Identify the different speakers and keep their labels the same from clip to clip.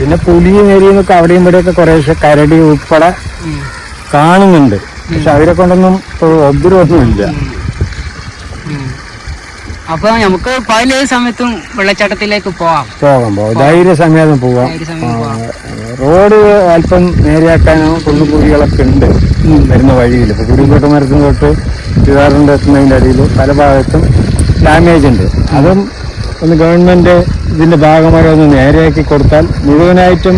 Speaker 1: പിന്നെ പുലി നേരിയെന്നൊക്കെ അവിടെയും ഇവിടെയൊക്കെ കുറേശ്ശെ കരടി ഉൾപ്പെടെ കാണുന്നുണ്ട്. പക്ഷെ അവരെ കൊണ്ടൊന്നും ഉപദ്രവമൊന്നുമില്ല.
Speaker 2: അപ്പൊ നമുക്ക് പല സമയത്തും വെള്ളച്ചാട്ടത്തിലേക്ക് പോകാം
Speaker 1: ധൈര്യസമേതം പോവാം. റോഡ് അല്പം നേരെയാക്കാനോ കുന്നുകൂലികളൊക്കെ ഉണ്ട് വരുന്ന വഴിയിൽ. ഇപ്പൊ കുടിക്കോട്ട് മരത്തിന് തൊട്ട് ചുതാറിൻ്റെ എത്തുന്നതിൻ്റെ അടിയിൽ പല ഭാഗത്തും ഡാമേജ് ഉണ്ട്. അതും ഒന്ന് ഗവൺമെന്റ് ഇതിന്റെ ഭാഗമായി ഒന്ന് നേരെയാക്കി കൊടുത്താൽ, മുഴുവനായിട്ടും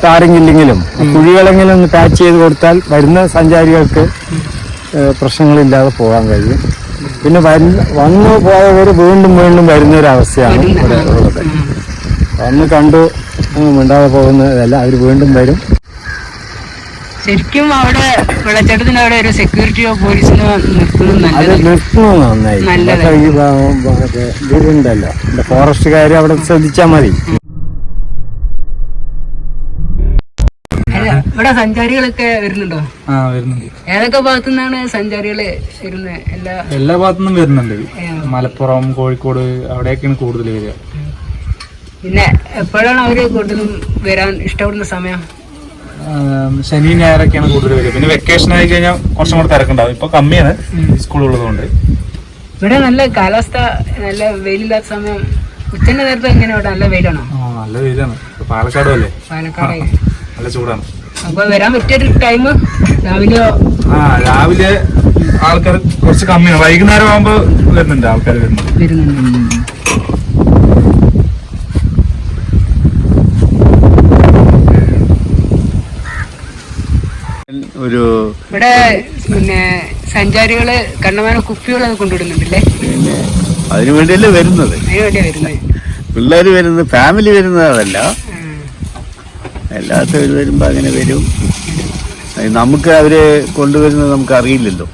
Speaker 1: ടാറിങ്ങില്ലെങ്കിലും കുഴികളെങ്കിലും ഒന്ന് പാച്ച് ചെയ്ത് കൊടുത്താൽ വരുന്ന സഞ്ചാരികൾക്ക് പ്രശ്നങ്ങളില്ലാതെ പോകാൻ കഴിയും. പിന്നെ വന്നു പോയവർ വീണ്ടും വീണ്ടും വരുന്നൊരവസ്ഥയാണ് ഇവിടെ ഉള്ളത്. വന്ന് കണ്ടു മിണ്ടാതെ പോകുന്നതല്ല, അവർ വീണ്ടും വരും.
Speaker 2: ശരിക്കും അവിടെ വെള്ളച്ചാട്ടത്തിന് അവിടെ ഒരു സെക്യൂരിറ്റിയോ പോലീസിനോ
Speaker 1: അത് നിർത്തുന്നു നന്നായി. ഇതിലുണ്ടല്ലോ ഫോറസ്റ്റുകാർ അവിടെ ശ്രദ്ധിച്ചാൽ മതി.
Speaker 2: ഇവിടെ സഞ്ചാരികളൊക്കെ വരുന്നുണ്ടോ?
Speaker 3: വരുന്നുണ്ട്.
Speaker 2: ഏതൊക്കെ ഭാഗത്തു നിന്നാണ് സഞ്ചാരികള് വരുന്നത്?
Speaker 3: എല്ലാ ഭാഗത്തുനിന്നും വരുന്നുണ്ട്. മലപ്പുറം, കോഴിക്കോട് അവിടെയൊക്കെയാണ് കൂടുതൽ വരിക.
Speaker 2: പിന്നെ എപ്പോഴാണ് അവര് കൂടുതലും വരാൻ ഇഷ്ടപ്പെടുന്ന സമയം?
Speaker 3: ശനി ഞായറൊക്കെയാണ് കൂടുതൽ വരിക. പിന്നെ വെക്കേഷൻ ആയി കഴിഞ്ഞാൽ കുറച്ചും കൂടെ തിരക്കുണ്ടാവും. ഇപ്പൊ കമ്മിയാണ് സ്കൂളുള്ളതുകൊണ്ട്.
Speaker 2: ഇവിടെ നല്ല കാലാവസ്ഥ, നല്ല വെയിലില്ലാത്ത സമയം. ഉച്ചന്റെ നേരത്തെ എങ്ങനെ ഇവിടെ നല്ല വെയിലാണോ?
Speaker 3: നല്ല വെയിലാണ്. പാലക്കാടും അല്ലേ?
Speaker 2: പാലക്കാട്
Speaker 3: നല്ല ചൂടാണ്.
Speaker 2: അപ്പൊ വരാൻ പറ്റിയൊരു ടൈം രാവിലെയോ?
Speaker 3: രാവിലെ ആൾക്കാർ കുറച്ച് കമ്മിയാണ്. വൈകുന്നേരം ആകുമ്പോ വരുന്നുണ്ട് ആൾക്കാർ വരുന്നുണ്ട്.
Speaker 2: ഇവിടെ പിന്നെ സഞ്ചാരികള് കണ്ണമാനം കുപ്പികളൊക്കെ കൊണ്ടുവിടുന്നുണ്ടല്ലേ?
Speaker 4: അതിനു വേണ്ടിയല്ലേ വരുന്നത്. പിള്ളേര് വരുന്നത്, ഫാമിലി വരുന്നത് അതല്ല. എല്ലാത്തവര് വരുമ്പോ അങ്ങനെ വരും. നമുക്ക് അവരെ കൊണ്ടുവരുന്നത് നമുക്ക് അറിയില്ലല്ലോ.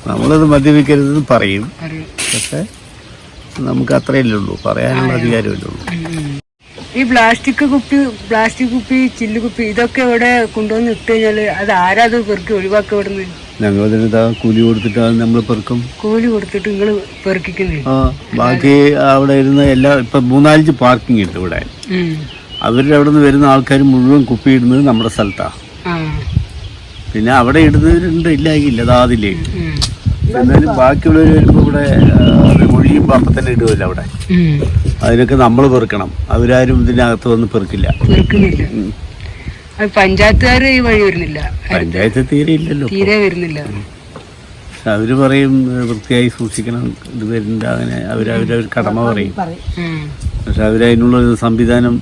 Speaker 4: നമ്മളത് മദ്യപിക്കരുതെന്ന് പറയും. പക്ഷെ നമുക്ക് അത്രയല്ലേ ഉള്ളൂ, പറയാനുള്ള അധികാരമല്ലേ ഉള്ളൂ.
Speaker 2: ഈ പ്ലാസ്റ്റിക് കുപ്പി, ചില്ലുകുപ്പി ഇതൊക്കെ ഇവിടെ കൊണ്ടുവന്ന് ഇട്ട് കഴിഞ്ഞാല് അത് ആരാ അത് പെറുക്കി ഒഴിവാക്കി വിടുന്നത്?
Speaker 4: ഞങ്ങളിതാ കൂലി കൊടുത്തിട്ടാണ് നമ്മൾ പെറുക്കും.
Speaker 2: കൂലി കൊടുത്തിട്ട് നിങ്ങൾ പെറുക്കിക്കുന്നത്?
Speaker 4: ബാക്കി അവിടെ ഇരുന്ന് ഇപ്പൊ 3-4 പാർക്കിംഗ് ഉണ്ട് ഇവിടെ. അവരുടെ അവിടെ നിന്ന് വരുന്ന ആൾക്കാർ മുഴുവൻ കുപ്പി ഇടുന്നത് നമ്മുടെ സ്ഥലത്താണ്. പിന്നെ അവിടെ ഇടുന്നവരുണ്ട്, ഇല്ലാകില്ല അതാതില്ലേ. എന്നാലും ബാക്കിയുള്ളവർ വരുമ്പോ ഇവിടെ ഒഴിയുമ്പോ അപ്പൊ തന്നെ ഇടുമല്ലോ അവിടെ. അതിനൊക്കെ നമ്മൾ പെറുക്കണം. അവരാരും ഇതിനകത്ത് വന്ന് പെറുക്കില്ല.
Speaker 2: പഞ്ചായത്തുകാർ ഈ വഴി വരുന്നില്ല.
Speaker 4: പഞ്ചായത്ത് തീരെ ഇല്ലല്ലോ,
Speaker 2: തീരെ വരുന്നില്ല.
Speaker 4: അവര് പറയും വൃത്തിയായി സൂക്ഷിക്കണം, ഇത് വരുന്നുണ്ട്. അങ്ങനെ അവരവരൊരു കടമ പറയും. പക്ഷെ അവരതിനുള്ള സംവിധാനം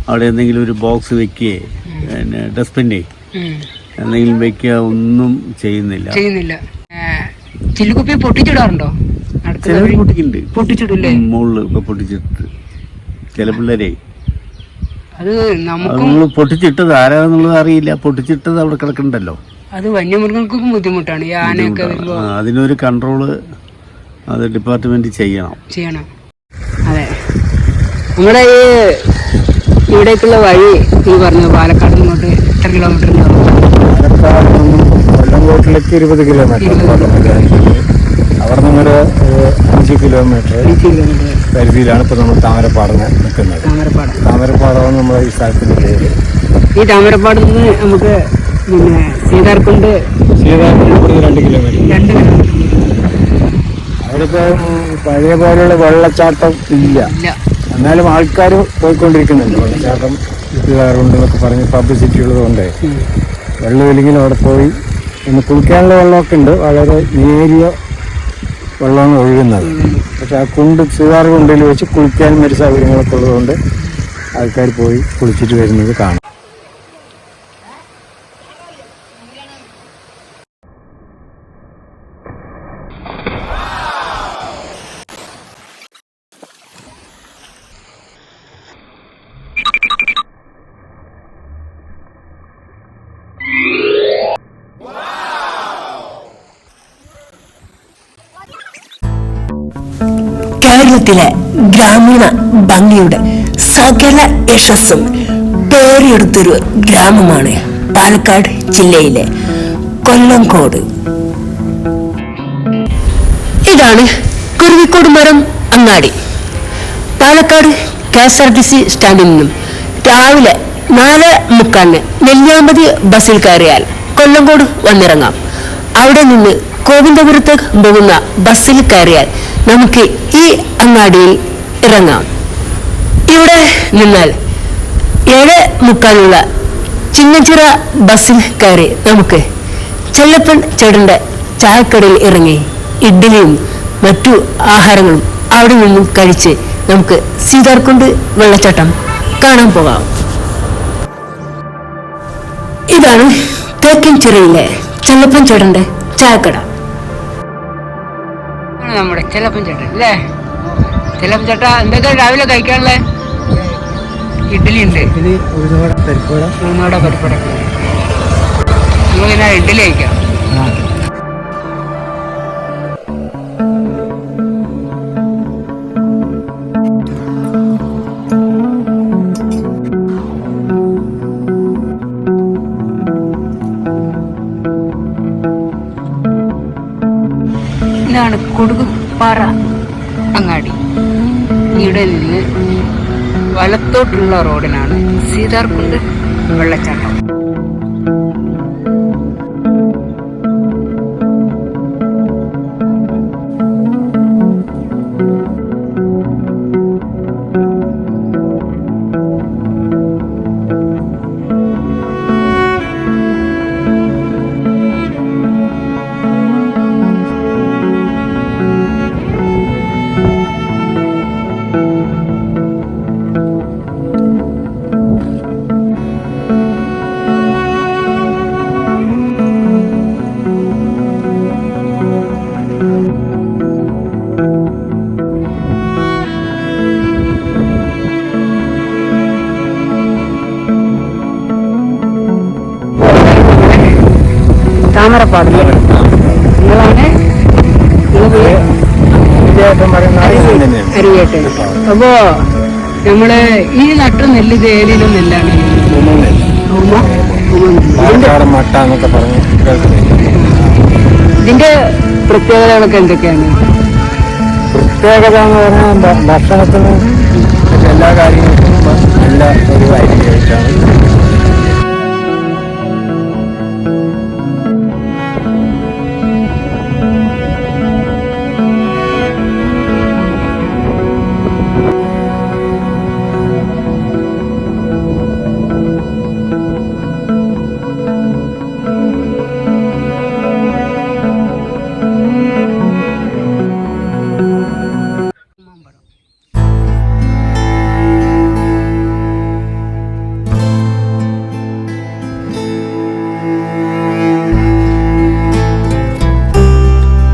Speaker 4: അവിടെ എന്തെങ്കിലും ഒരു ബോക്സ് വെക്കുകയെ പിന്നെ ഡസ്റ്റ്ബിന്നെ എന്തെങ്കിലും വെക്കുക ഒന്നും ചെയ്യുന്നില്ല.
Speaker 2: ചില്ലുകുപ്പി പൊട്ടിച്ചിടാറുണ്ടോ?
Speaker 4: ചിലവർ പൊട്ടിക്കുന്നുണ്ട്.
Speaker 2: പൊട്ടിച്ചിടില്ലേ?
Speaker 4: മുകളിൽ ഇപ്പൊ പൊട്ടിച്ചിട്ട് ചില പിള്ളേരെ
Speaker 2: അത്
Speaker 4: നമ്മൾ പൊട്ടിച്ചിട്ടത് ആരാന്നുള്ളത് അറിയില്ല. പൊട്ടിച്ചിട്ടത് അവിടെ കിടക്കണ്ടല്ലോ.
Speaker 2: അത് വന്യമൃഗങ്ങൾക്കും ബുദ്ധിമുട്ടാണ്. ഈ ആനയൊക്കെ വരുമ്പോ
Speaker 4: അതിനൊരു കൺട്രോള് അത് ഡിപ്പാർട്ട്മെന്റ് ചെയ്യണം.
Speaker 2: അതെ. നമ്മുടെ ഈ ഇവിടേക്കുള്ള വഴി ഈ പറഞ്ഞു പാലക്കാട് ഇങ്ങോട്ട് എത്ര കിലോമീറ്റർ ഉണ്ടാവും?
Speaker 1: പാലക്കാട് കൊല്ലംകോട്ടിലേക്ക് 20 കിലോമീറ്റർ. അവിടെ നിന്നൊരു 5 കിലോമീറ്റർ പരിധിയിലാണ് ഇപ്പൊ നമ്മൾ താമരപ്പാട് നിൽക്കുന്നത്. താമരപ്പാടമാണ് നമ്മുടെ ഈ സ്ഥലത്തിന്റെ പേര്.
Speaker 2: ഈ താമരപ്പാട് നിന്ന് നമുക്ക് പിന്നെ സീതാർകുണ്ട്
Speaker 1: 2 കിലോമീറ്റർ. അവിടെ ഇപ്പൊ പഴയ പോലെയുള്ള വെള്ളച്ചാട്ടം ഇല്ല. എന്നാലും ആൾക്കാർ പോയിക്കൊണ്ടിരിക്കുന്നുണ്ട്. വെള്ളച്ചാട്ടം ഇട്ടുകാറുണ്ടെന്നൊക്കെ പറഞ്ഞ് പബ്ലിസിറ്റി ഉള്ളതുകൊണ്ട് വെള്ളമില്ലെങ്കിലും അവിടെ പോയി ഒന്ന് കുളിക്കാനുള്ള വെള്ളമൊക്കെ ഉണ്ട്. വളരെ നേരിയ വെള്ളമാണ് ഒഴുകുന്നത്. പക്ഷെ ആ ചുതാറ് കുണ്ടിൽ വെച്ച് കുളിക്കാനും മറ്റു സൗകര്യങ്ങളൊക്കെ ഉള്ളതുകൊണ്ട് ആൾക്കാർ പോയി കുളിച്ചിട്ട് വരുന്നത് കാണാം.
Speaker 5: കേരളത്തിലെ ഗ്രാമീണ ഭംഗിയുടെ സകല യശസ്സും പേരെടുത്തൊരു ഗ്രാമമാണ് പാലക്കാട് ജില്ലയിലെ കൊല്ലംകോട്. ഇതാണ് കുരുവിക്കോട് മരം അങ്ങാടി. പാലക്കാട് KSRTC സ്റ്റാൻഡിൽ നിന്നും രാവിലെ 4:45 നെല്ലിയാമ്പതി ബസ്സിൽ കയറിയാൽ കൊല്ലങ്കോട് വന്നിറങ്ങാം. അവിടെ നിന്ന് ഗോവിന്ദപുരത്തേക്ക് പോകുന്ന ബസ്സിൽ കയറിയാൽ നമുക്ക് ഈ അങ്ങാടിയിൽ ഇറങ്ങാം. ഇവിടെ നിന്നാൽ 7:45 ചിന്നച്ചിറ ബസ്സിൽ കയറി നമുക്ക് ചെല്ലപ്പൻ ചേട്ടന്റെ ചായക്കടയിൽ ഇറങ്ങി ഇഡ്ഡലിയും മറ്റു ആഹാരങ്ങളും അവിടെ നിന്നും കഴിച്ച് നമുക്ക് സീതാർകുണ്ട് വെള്ളച്ചാട്ടം കാണാൻ പോകാം. ഇതാണ് തേക്കിൻചിറയിലെ ചെല്ലപ്പൻ ചേട്ടന്റെ ചായക്കട.
Speaker 2: നമ്മുടെ ചെല്ലപ്പൻ ചേട്ടൻ അല്ലേ? ചെല്ലപ്പൻ ചേട്ടാ എന്തൊക്കെ രാവിലെ കഴിക്കാനുള്ളത്? ഇഡ്ഡലി ഉണ്ട്, ഉഴുന്നോടെ പരിപ്പുവട. നമുക്കിങ്ങനെ ഇഡ്ഡലി കഴിക്കാം. ഇതാണ് കൊടുകുപ്പാറ അങ്ങാടി. ഇവിടെ നിന്ന് വലത്തോട്ടുള്ള റോഡിനാണ് സീതാർകുണ്ട് വെള്ളച്ചാട്ടം. താമരപ്പാടില്ലേ? നിങ്ങളാണ് അരിയേട്ടൻ. അപ്പോ നമ്മള് ഈ നട്ട നെല്ല് ഏതിലും നെല്ലാണ്? ഇതിന്റെ പ്രത്യേകതകളൊക്കെ എന്തൊക്കെയാണ്?
Speaker 1: പ്രത്യേകത എന്ന് പറഞ്ഞാൽ ഭക്ഷണത്തിന് എല്ലാ കാര്യങ്ങൾക്കും നല്ല ഒരു അരി കഴിച്ചാണ്.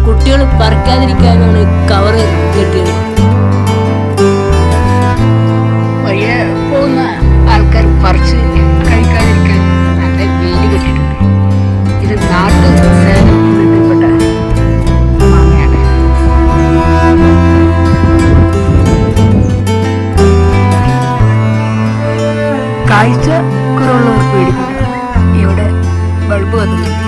Speaker 5: കുട്ടികൾ പറിക്കാതിരിക്കാനാണ് കവറ് കെട്ടിയത്.
Speaker 2: വഴിയെ പോകുന്ന ആൾക്കാർ പറിച്ച് കഴിക്കാതിരിക്കാൻ നല്ല വേലി കെട്ടിയിട്ടുണ്ട്. ഇത് നാട്ടു സേനം ബന്ധപ്പെട്ട മാങ്ങയാണ്. കാഴ്ച കുറവുള്ളവർ പേടിക്കുന്നു. ഇവിടെ ബൾബ് കത്തുന്നുണ്ട്.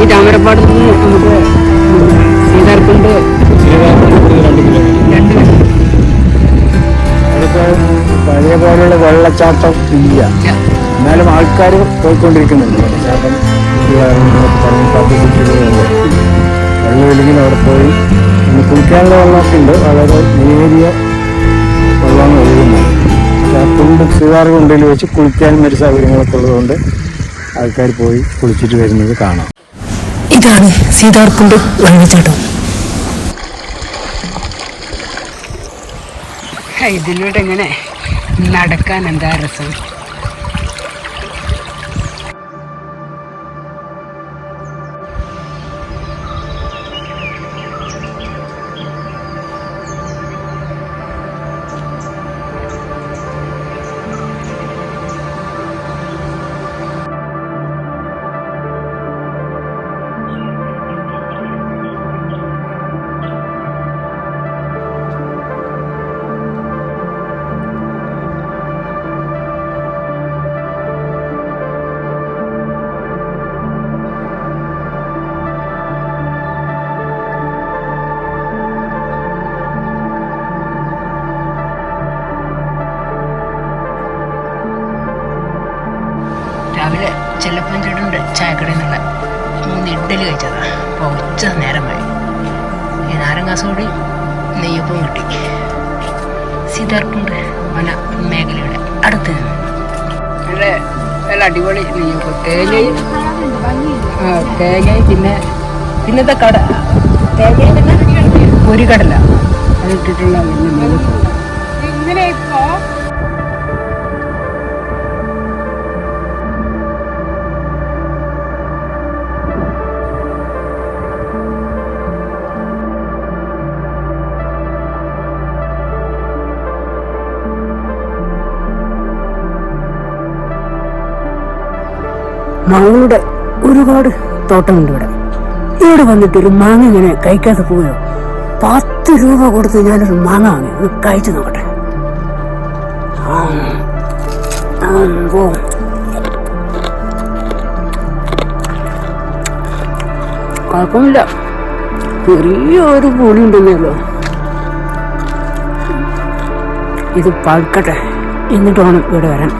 Speaker 2: ഈ താമരപ്പാട് നിന്ന് നമുക്ക് സീതാർകുണ്ട്
Speaker 1: 2 കിലോമീറ്റർ. അതിപ്പോ പഴയ പോലെയുള്ള വെള്ളച്ചാട്ടം ഇല്ല, എന്നാലും ആൾക്കാർ പോയിക്കൊണ്ടിരിക്കുന്നുണ്ട്. വെള്ളച്ചാട്ടം വെള്ളമില്ലെങ്കിൽ അവിടെ പോയി കുളിക്കാനുള്ള വെള്ളമൊക്കെ ഉണ്ട്. വളരെ നേരിയ വെള്ളമാണ് ഒഴുകുന്നത്. സീതാർകുണ്ടിൽ വെച്ച് കുളിക്കാനും ഒരു സൗകര്യങ്ങളൊക്കെ ഉള്ളതുകൊണ്ട് ആൾക്കാർ പോയി കുളിച്ചിട്ട് വരുന്നത് കാണാം.
Speaker 5: ഇതാണ് സീതാർകുണ്ട് വെള്ളച്ചാട്ടം.
Speaker 2: ഇതിലൂടെ എങ്ങനെ നടക്കാൻ എന്താ രസം. ചെല്ലപ്പൻ ചേട്ടൻ്റെ ചായക്കടയിൽ നിന്നുള്ള 3 ഇഡ്ഡലി കഴിച്ചതാ. അപ്പോൾ ഉച്ച നേരമായി. ഈ നാരങ്ങാസോടി നെയ്യപ്പം കിട്ടി. സീതാർകുണ്ട് വന മേഖലയുടെ അടുത്ത് നിന്ന് നല്ല അടിപൊളി നെയ്യപ്പം. തേങ്ങയും പിന്നത്തെ കട തേങ്ങയും പിന്നെ പൊരിക്കടല അതിട്ടിട്ടുള്ള നെയ്യപ്പം.
Speaker 5: മാങ്ങയുടെ ഒരുപാട് തോട്ടമുണ്ട് ഇവിടെ. ഇവിടെ വന്നിട്ട് ഒരു മാങ്ങ ഇങ്ങനെ കഴിക്കാതെ പോയോ? 10 രൂപ കൊടുത്ത് ഞാനൊരു മാങ്ങ വാങ്ങി ഒന്ന് കഴിച്ചു നോക്കട്ടെ. കുഴപ്പമില്ല, ചെറിയൊരു പുളി ഉണ്ടെന്നല്ലോ. ഇത് പഴുക്കട്ടെ എന്നിട്ട് വേണം ഇവിടെ വരാൻ.